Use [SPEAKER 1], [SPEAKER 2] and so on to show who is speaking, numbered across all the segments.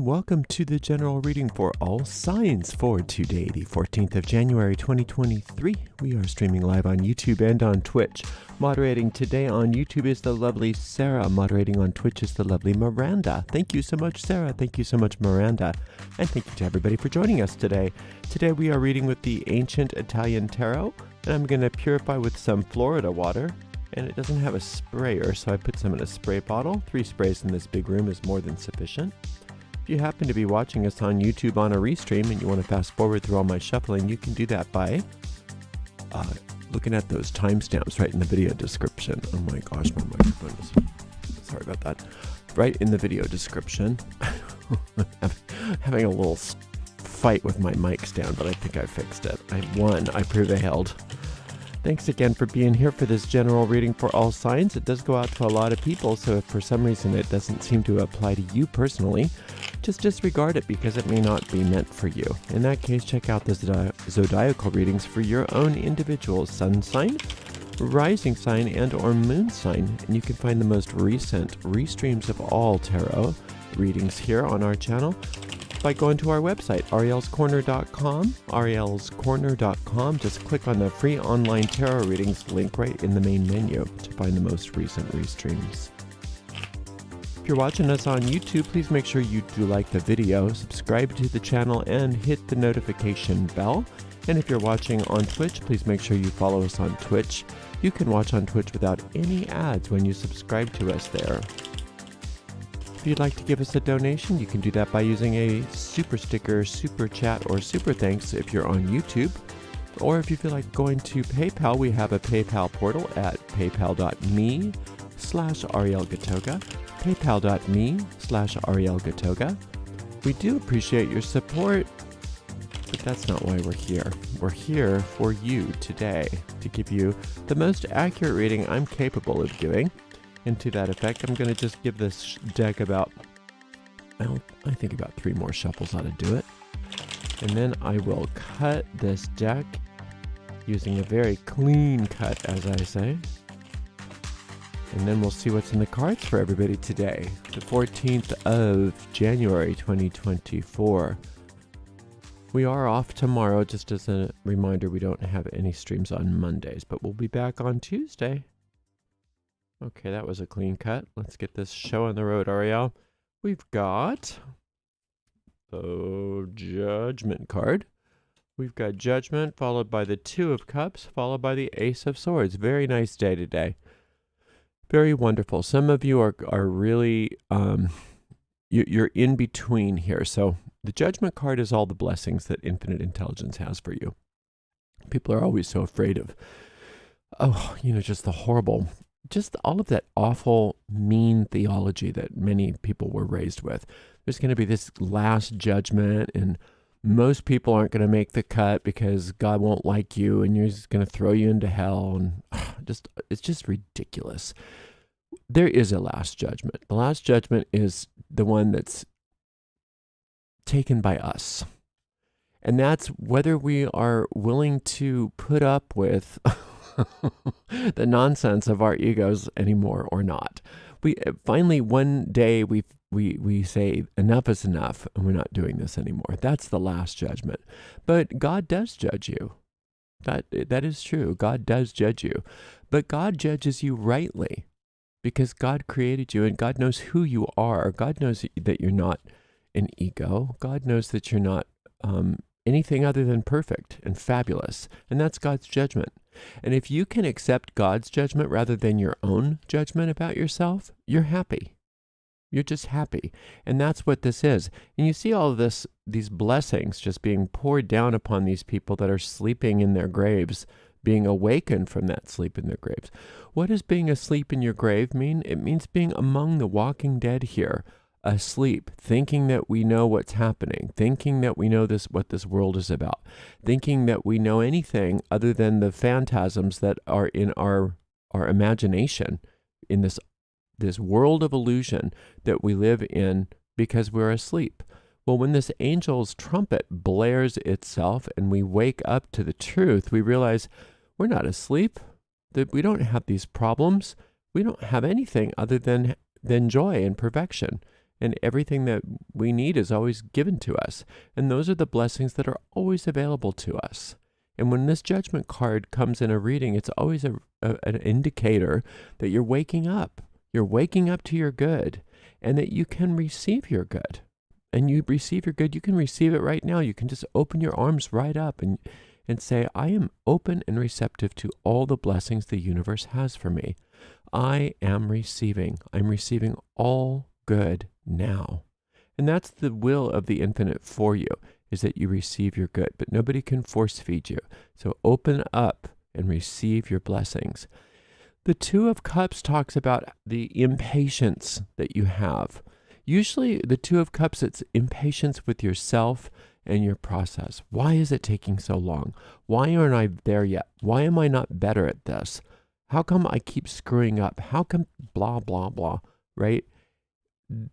[SPEAKER 1] welcome to the general reading for all signs for today, the 14th of January 2023. We are streaming live on YouTube and on Twitch. Moderating today on YouTube is the lovely Sarah. Moderating on Twitch is the lovely Miranda. Thank you so much, Sarah. Thank you so much, Miranda. And thank you to everybody for joining us today. Today we are reading with the Ancient Italian Tarot, and I'm going to purify with some Florida water. And it doesn't have a sprayer, so I put some in a spray bottle. 3 sprays in this big room is more than sufficient. If you happen to be watching us on YouTube on a restream and you want to fast forward through all my shuffling, you can do that by looking at those timestamps right in the video description. Oh my gosh, my microphone is... Sorry about that. Right in the video description. Having a little fight with my mic stand, but I think I fixed it. I won. I prevailed. Thanks again for being here for this general reading for all signs. It does go out to a lot of people, so if for some reason it doesn't seem to apply to you personally, just disregard it because it may not be meant for you. In that case, check out the zodiacal readings for your own individual sun sign, rising sign, and or moon sign. And you can find the most recent restreams of all tarot readings here on our channel by going to our website, arielscorner.com, arielscorner.com. Just click on the free online tarot readings link right in the main menu to find the most recent restreams. If you're watching us on YouTube, please make sure you do like the video, subscribe to the channel, and hit the notification bell. And if you're watching on Twitch, please make sure you follow us on Twitch. You can watch on Twitch without any ads when you subscribe to us there. If you'd like to give us a donation, you can do that by using a super sticker, super chat, or super thanks if you're on YouTube. Or if you feel like going to PayPal, we have a PayPal portal at paypal.me/ArielGatoga, paypal.me/ArielGatoga. We do appreciate your support, but that's not why we're here. We're here for you today to give you the most accurate reading I'm capable of giving. And to that effect, I'm going to just give this deck about, I think about 3 more shuffles ought to do it. And then I will cut this deck using a very clean cut, as I say. And then we'll see what's in the cards for everybody today, the 14th of January 2024. We are off tomorrow, just as a reminder, we don't have any streams on Mondays, but we'll be back on Tuesday. Okay, that was a clean cut. Let's get this show on the road, Ariel. We've got the Judgment card. We've got Judgment, followed by the 2 of Cups, followed by the Ace of Swords. Very nice day today. Very wonderful. Some of you are really, you're in between here. So the Judgment card is all the blessings that infinite intelligence has for you. People are always so afraid of, just the horrible... just all of that awful, mean theology that many people were raised with. There's going to be this last judgment, and most people aren't going to make the cut because God won't like you, and you're just going to throw you into hell, and it's just ridiculous. There is a last judgment. The last judgment is the one that's taken by us. And that's whether we are willing to put up with the nonsense of our egos anymore or not. We finally one day we say enough is enough and we're not doing this anymore. That's the last judgment. But God does judge you. That is true. God does judge you. But God judges you rightly because God created you and God knows who you are. God knows that you're not an ego. God knows that you're not anything other than perfect and fabulous. And that's God's judgment. And if you can accept God's judgment rather than your own judgment about yourself, you're happy. You're just happy. And that's what this is. And you see all of these blessings just being poured down upon these people that are sleeping in their graves, being awakened from that sleep in their graves. What does being asleep in your grave mean? It means being among the walking dead here, asleep, thinking that we know what's happening, thinking that we know what this world is about, thinking that we know anything other than the phantasms that are in our imagination, in this world of illusion that we live in because we're asleep. Well, when this angel's trumpet blares itself and we wake up to the truth, we realize we're not asleep, that we don't have these problems, we don't have anything other than joy and perfection. And everything that we need is always given to us. And those are the blessings that are always available to us. And when this judgment card comes in a reading, it's always an indicator that you're waking up. You're waking up to your good, and that you can receive your good. And you receive your good, you can receive it right now. You can just open your arms right up and say, I am open and receptive to all the blessings the universe has for me. I am receiving. I'm receiving all good now. And that's the will of the infinite for you, is that you receive your good, but nobody can force feed you. So open up and receive your blessings. The Two of Cups talks about the impatience that you have. Usually the Two of Cups, it's impatience with yourself and your process. Why is it taking so long? Why aren't I there yet? Why am I not better at this? How come I keep screwing up? How come blah, blah, blah, right?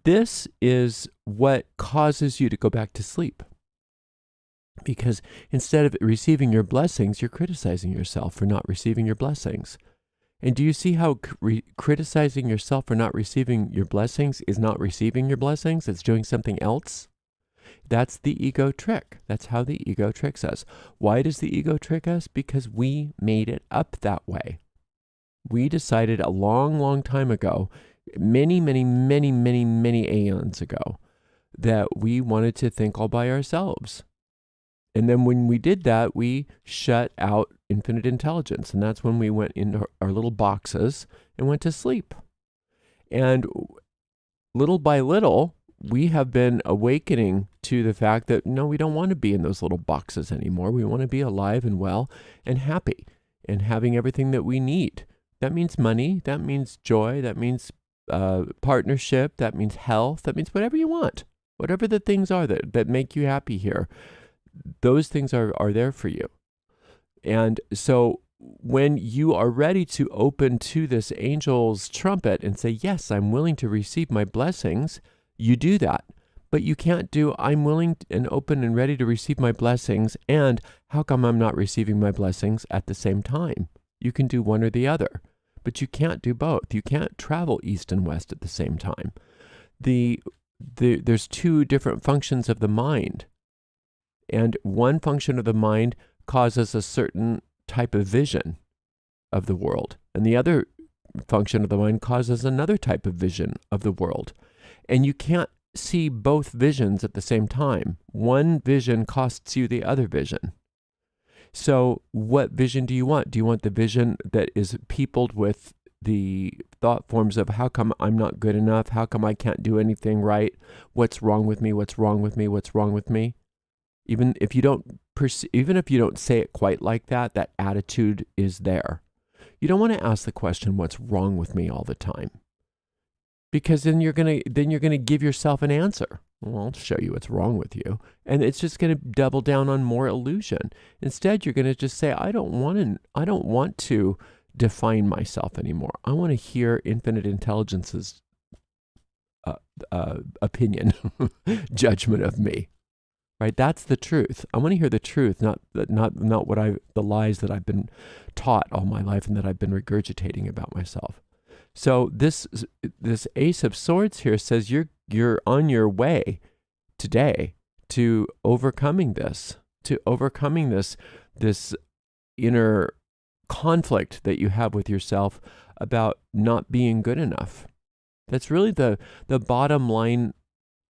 [SPEAKER 1] This is what causes you to go back to sleep. Because instead of receiving your blessings, you're criticizing yourself for not receiving your blessings. And do you see how criticizing yourself for not receiving your blessings is not receiving your blessings? It's doing something else. That's the ego trick. That's how the ego tricks us. Why does the ego trick us? Because we made it up that way. We decided a long, long time ago, many aeons ago, that we wanted to think all by ourselves. And then when we did that, we shut out infinite intelligence. And that's when we went into our little boxes and went to sleep. And little by little, we have been awakening to the fact that, no, we don't want to be in those little boxes anymore. We want to be alive and well and happy and having everything that we need. That means money. That means joy. That means partnership. That means health. That means whatever you want. Whatever the things are that make you happy here. Those things are there for you. And so when you are ready to open to this angel's trumpet and say, yes, I'm willing to receive my blessings, you do that. But you can't do, I'm willing and open and ready to receive my blessings, and how come I'm not receiving my blessings at the same time? You can do one or the other, but you can't do both. You can't travel east and west at the same time. There's two different functions of the mind. And one function of the mind causes a certain type of vision of the world. And the other function of the mind causes another type of vision of the world. And you can't see both visions at the same time. One vision costs you the other vision. So what vision do you want? Do you want the vision that is peopled with the thought forms of how come I'm not good enough? How come I can't do anything right? What's wrong with me? What's wrong with me? What's wrong with me? Even if you don't say it quite like that, that attitude is there. You don't want to ask the question, what's wrong with me all the time? Because then you're gonna give yourself an answer. Well, I'll show you what's wrong with you. And it's just gonna double down on more illusion. Instead, you're gonna just say, I don't want to define myself anymore. I want to hear infinite intelligence's opinion, judgment of me. Right? That's the truth. I want to hear the truth, not the lies that I've been taught all my life and that I've been regurgitating about myself. So this Ace of Swords here says you're on your way today to overcoming this inner conflict that you have with yourself about not being good enough. That's really the bottom line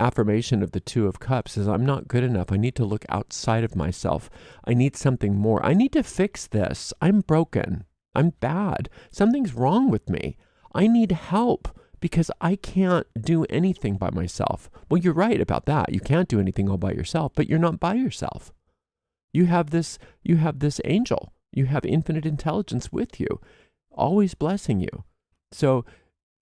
[SPEAKER 1] affirmation of the Two of Cups is I'm not good enough. I need to look outside of myself. I need something more. I need to fix this. I'm broken. I'm bad. Something's wrong with me. I need help because I can't do anything by myself. Well, you're right about that. You can't do anything all by yourself, but you're not by yourself. You have this angel. You have infinite intelligence with you, always blessing you.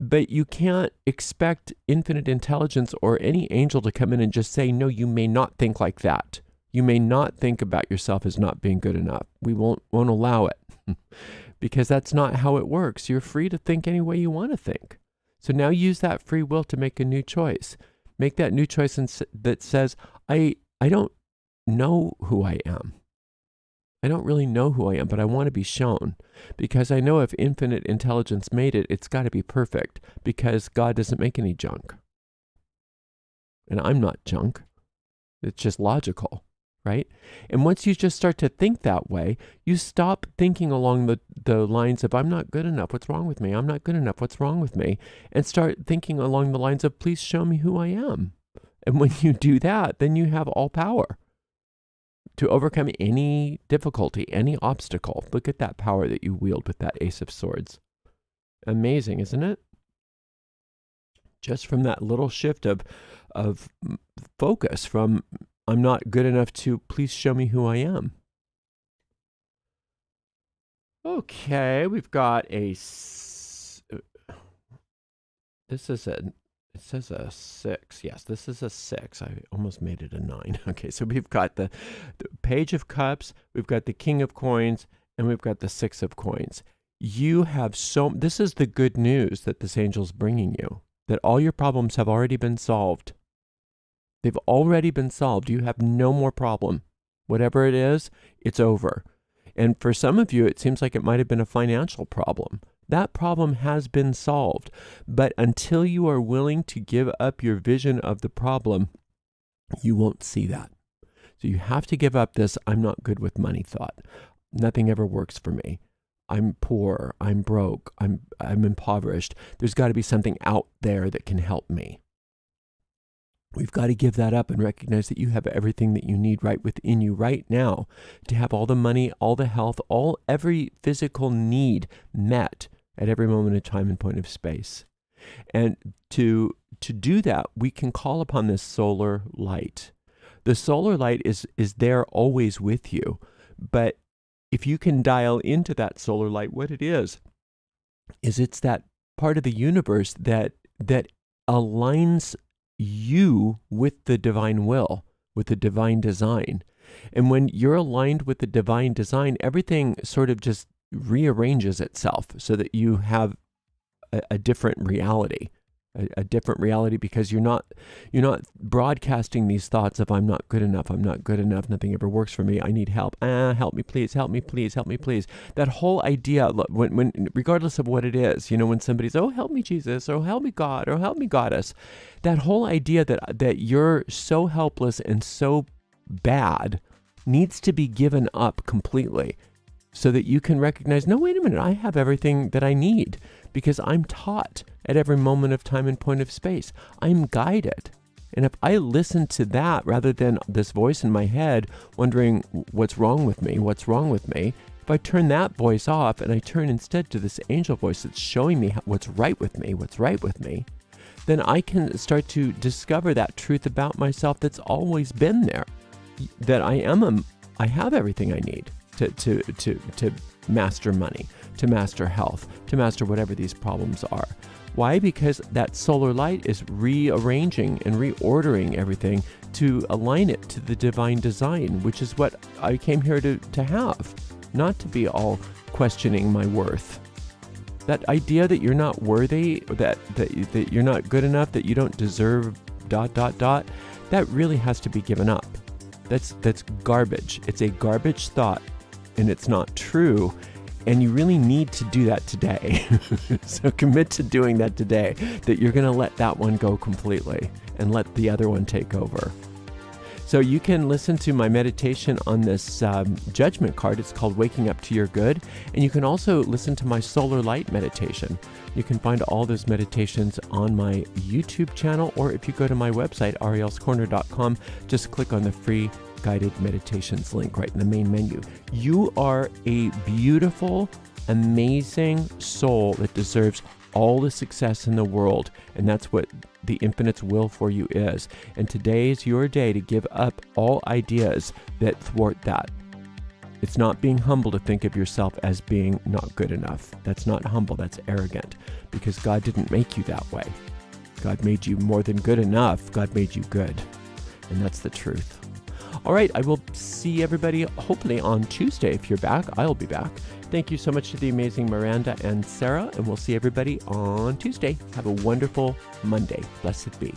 [SPEAKER 1] But you can't expect infinite intelligence or any angel to come in and just say, no, you may not think like that. You may not think about yourself as not being good enough. We won't allow it because that's not how it works. You're free to think any way you want to think. So now use that free will to make a new choice. Make that new choice that says, I don't know who I am. I don't really know who I am, but I want to be shown because I know if infinite intelligence made it, it's got to be perfect because God doesn't make any junk. and I'm not junk. It's just logical, right? And once you just start to think that way, you stop thinking along the lines of, I'm not good enough, what's wrong with me? I'm not good enough, what's wrong with me? And start thinking along the lines of, please show me who I am. And when you do that, then you have all power to overcome any difficulty, any obstacle. Look at that power that you wield with that Ace of Swords. Amazing, isn't it? Just from that little shift of focus from, I'm not good enough, to please show me who I am. Okay, we've got it says a 6. Yes, this is a 6. I almost made it a 9. Okay, so we've got the Page of Cups, we've got the King of Coins, and we've got the 6 of Coins. You have this is the good news that this angel's bringing you, that all your problems have already been solved. They've already been solved. You have no more problem. Whatever it is, it's over. And for some of you, it seems like it might have been a financial problem. That problem has been solved. But until you are willing to give up your vision of the problem, you won't see that. So you have to give up this, I'm not good with money thought. Nothing ever works for me. I'm poor, I'm broke, I'm impoverished. There's got to be something out there that can help me. We've got to give that up and recognize that you have everything that you need right within you right now to have all the money, all the health, every physical need met at every moment of time and point of space. And to do that, we can call upon this solar light. The solar light is there always with you. But if you can dial into that solar light, what it is it's that part of the universe that aligns you with the divine will, with the divine design. And when you're aligned with the divine design, everything sort of just rearranges itself so that you have a different reality, a different reality, because you're not broadcasting these thoughts of, I'm not good enough, nothing ever works for me, I need help, help me please, help me please, help me please. That whole idea, when regardless of what it is, when somebody's, oh, help me Jesus, or help me God, or help me Goddess, that whole idea that you're so helpless and so bad needs to be given up completely, so that you can recognize, no, wait a minute, I have everything that I need, because I'm taught at every moment of time and point of space. I'm guided. And if I listen to that rather than this voice in my head wondering, what's wrong with me, if I turn that voice off and I turn instead to this angel voice that's showing me what's right with me, then I can start to discover that truth about myself that's always been there, that I have everything I need to master money, to master health, to master whatever these problems are. Why? Because that solar light is rearranging and reordering everything to align it to the divine design, which is what I came here to have, not to be all questioning my worth. That idea that you're not worthy, that you're not good enough, that you don't deserve ... that really has to be given up. That's garbage. It's a garbage thought, and it's not true. And you really need to do that today. So commit to doing that today, that you're going to let that one go completely and let the other one take over. So you can listen to my meditation on this judgment card. It's called Waking Up to Your Good. And you can also listen to my solar light meditation. You can find all those meditations on my YouTube channel, or if you go to my website, arielscorner.com, just click on the free guided meditations link right in the main menu. You are a beautiful, amazing soul that deserves all the success in the world, and that's what the infinite's will for you is. And today is your day to give up all ideas that thwart that. It's not being humble to think of yourself as being not good enough. That's not humble, that's arrogant, because God didn't make you that way. God made you more than good enough. God made you good, and that's the truth. All right, I will see everybody hopefully on Tuesday. If you're back, I'll be back. Thank you so much to the amazing Miranda and Sarah, and we'll see everybody on Tuesday. Have a wonderful Monday. Blessed be.